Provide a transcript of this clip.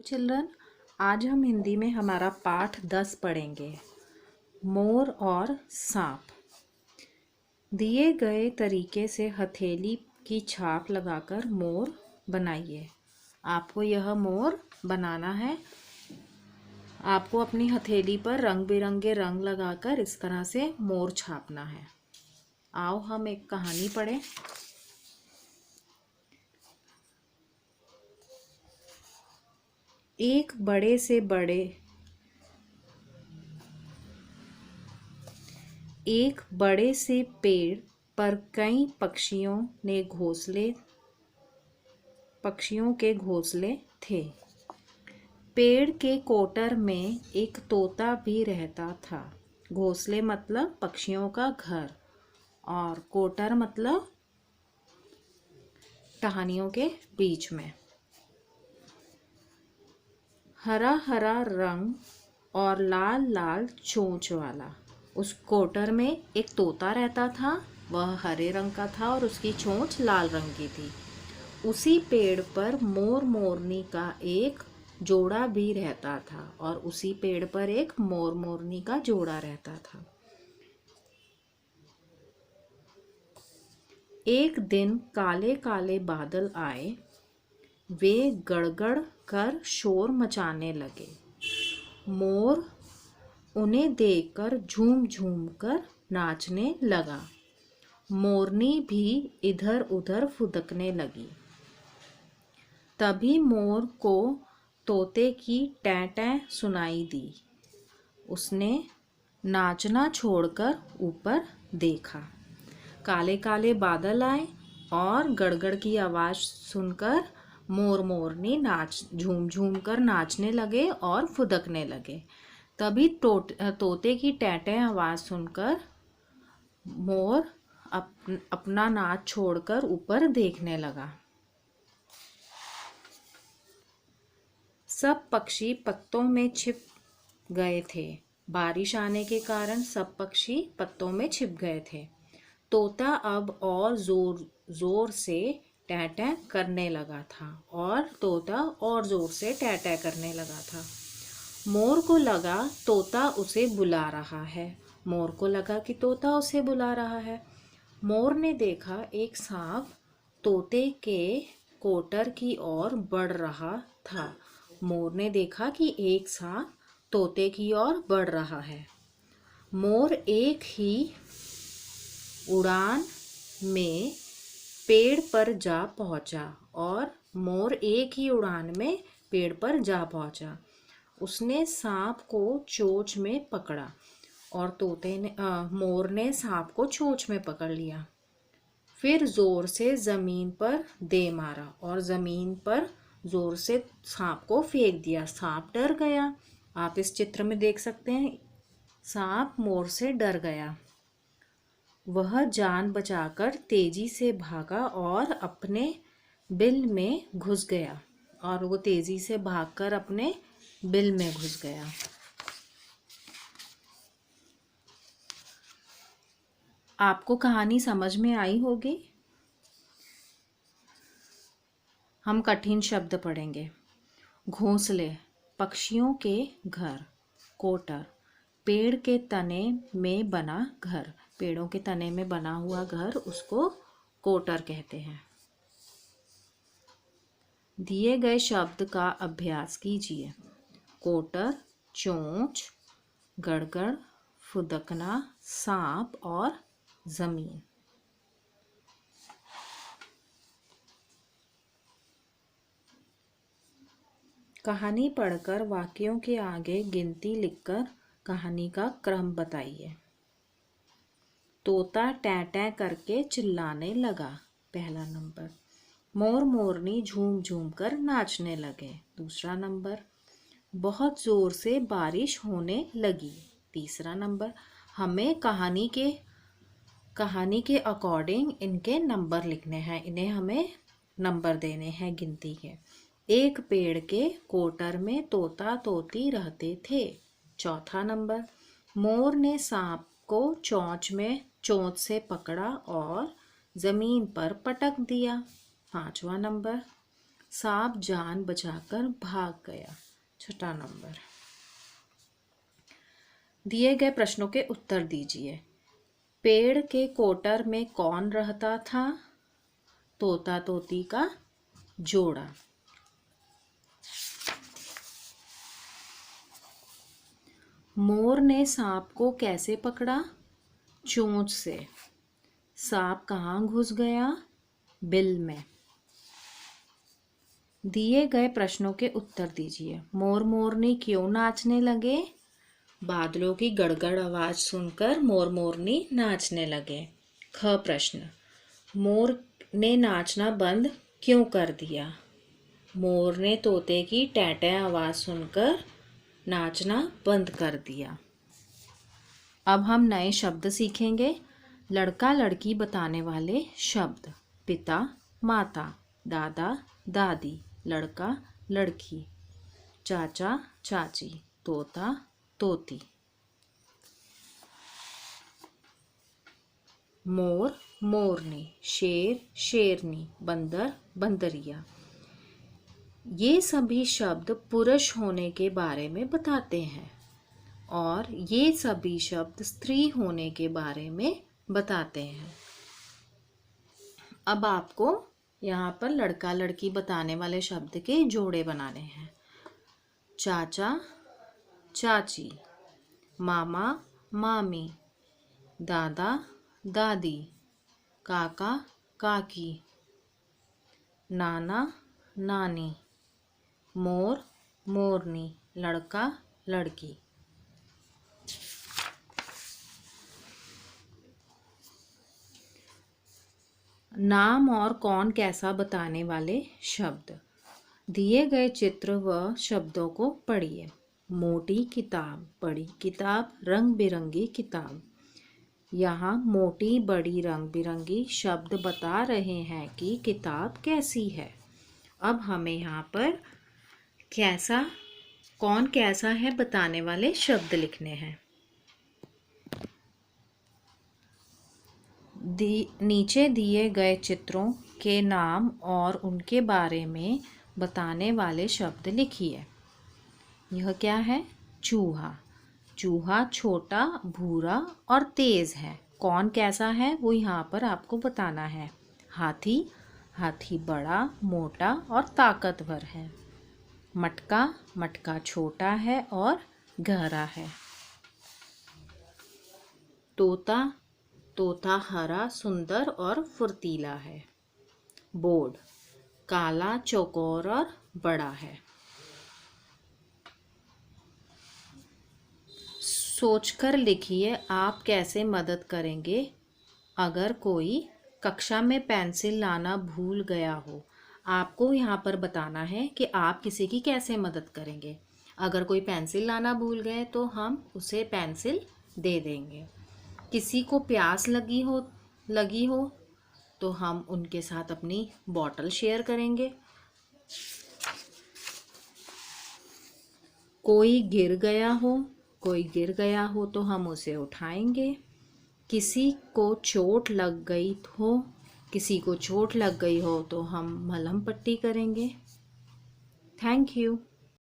Children, आज हम हिंदी में हमारा पाठ 10 पढ़ेंगे। मोर और सांप। दिए गए तरीके से हथेली की छाप लगाकर मोर बनाइए। आपको यह मोर बनाना है। आपको अपनी हथेली पर रंग बिरंगे रंग लगाकर इस तरह से मोर छापना है। आओ हम एक कहानी पढ़ें। एक बड़े से पेड़ पर कई पक्षियों के घोंसले थे। पेड़ के कोटर में एक तोता भी रहता था। घोंसले मतलब पक्षियों का घर और कोटर मतलब टहनियों के बीच में। हरा हरा रंग और लाल लाल चोंच वाला उस कोटर में एक तोता रहता था। वह हरे रंग का था और उसकी चोंच लाल रंग की थी। उसी पेड़ पर मोर मोरनी का एक जोड़ा भी रहता था और उसी पेड़ पर एक मोर मोरनी का जोड़ा रहता था। एक दिन काले काले बादल आए। वे गड़गड़ कर शोर मचाने लगे। मोर उन्हें देखकर झूम झूम कर नाचने लगा। मोरनी भी इधर उधर फुदकने लगी। तभी मोर को तोते की टैं टैं सुनाई दी। उसने नाचना छोड़कर ऊपर देखा। काले काले बादल आए और गड़गड़ की आवाज़ सुनकर मोर मोरनी झूम झूम कर नाचने लगे और फुदकने लगे। तभी तोते की टैं टैं आवाज़ सुनकर मोर अपना नाच छोड़कर ऊपर देखने लगा। सब पक्षी पत्तों में छिप गए थे। बारिश आने के कारण सब पक्षी पत्तों में छिप गए थे। तोता अब और जोर से टैं टैं करने लगा था मोर को लगा तोता उसे बुला रहा है। मोर ने देखा एक सांप तोते के कोटर की ओर बढ़ रहा था। मोर एक ही उड़ान में पेड़ पर जा पहुंचा। उसने सांप को चोंच में पकड़ा और मोर ने सांप को चोंच में पकड़ लिया। फिर जोर से जमीन पर दे मारा और जमीन पर जोर से सांप को फेंक दिया। सांप डर गया। आप इस चित्र में देख सकते हैं, सांप मोर से डर गया। वह जान बचाकर तेजी से भागा और अपने बिल में घुस गया। आपको कहानी समझ में आई होगी। हम कठिन शब्द पढ़ेंगे। घोंसले पक्षियों के घर। कोटर पेड़ के तने में बना घर। पेड़ों के तने में बना हुआ घर उसको कोटर कहते हैं। दिए गए शब्द का अभ्यास कीजिए। कोटर, चोंच, गड़गड़, फुदकना, सांप और जमीन। कहानी पढ़कर वाक्यों के आगे गिनती लिखकर कहानी का क्रम बताइए। तोता टैं टैं करके चिल्लाने लगा। पहला नंबर। मोर मोरनी झूम झूम कर नाचने लगे। दूसरा नंबर। बहुत जोर से बारिश होने लगी। तीसरा नंबर। हमें कहानी के अकॉर्डिंग इनके नंबर लिखने हैं। इन्हें हमें नंबर देने हैं गिनती के। एक पेड़ के कोटर में तोता तोती रहते थे। चौथा नंबर। मोर ने सांप को चोंच से पकड़ा और जमीन पर पटक दिया। पांचवा नंबर। सांप जान बचाकर भाग गया। छठा नंबर। दिए गए प्रश्नों के उत्तर दीजिए। पेड़ के कोटर में कौन रहता था? तोता तोती का जोड़ा। मोर ने सांप को कैसे पकड़ा? चोंच से। सांप कहाँ घुस गया? बिल में। दिए गए प्रश्नों के उत्तर दीजिए। मोर मोरनी क्यों नाचने लगे? बादलों की गड़गड़ आवाज सुनकर मोर मोरनी नाचने लगे। ख प्रश्न। मोर ने नाचना बंद क्यों कर दिया? मोर ने तोते की टैं आवाज सुनकर नाचना बंद कर दिया। अब हम नए शब्द सीखेंगे। लड़का लड़की बताने वाले शब्द। पिता माता, दादा दादी, लड़का लड़की, चाचा चाची, तोता तोती। मोर मोरनी, शेर शेरनी, बंदर बंदरिया। ये सभी शब्द पुरुष होने के बारे में बताते हैं और ये सभी शब्द स्त्री होने के बारे में बताते हैं। अब आपको यहाँ पर लड़का लड़की बताने वाले शब्द के जोड़े बनाने हैं। चाचा चाची, मामा मामी, दादा दादी, काका काकी, नाना नानी, मोर मोरनी, लड़का लड़की। नाम और कौन कैसा बताने वाले शब्द। दिए गए चित्र व शब्दों को पढ़िए। मोटी किताब, बड़ी किताब, रंग बिरंगी किताब। यहाँ मोटी बड़ी रंग बिरंगी शब्द बता रहे हैं कि किताब कैसी है। अब हमें यहाँ पर कैसा कौन कैसा है बताने वाले शब्द लिखने हैं। नीचे दिए गए चित्रों के नाम और उनके बारे में बताने वाले शब्द लिखिए। यह क्या है? चूहा। चूहा छोटा, भूरा और तेज है। कौन कैसा है वो यहाँ पर आपको बताना है। हाथी, हाथी बड़ा, मोटा और ताकतवर है। मटका, मटका छोटा है और गहरा है। तोता, तोता हरा, सुंदर और फुर्तीला है। बोर्ड, काला, चौकोर और बड़ा है। सोचकर लिखिए आप कैसे मदद करेंगे अगर कोई कक्षा में पेंसिल लाना भूल गया हो। आपको यहाँ पर बताना है कि आप किसी की कैसे मदद करेंगे। अगर कोई पेंसिल लाना भूल गए तो हम उसे पेंसिल दे देंगे। किसी को प्यास लगी हो तो हम उनके साथ अपनी बॉटल शेयर करेंगे। कोई गिर गया हो तो हम उसे उठाएंगे। किसी को चोट लग गई हो तो हम मलहम पट्टी करेंगे। Thank you.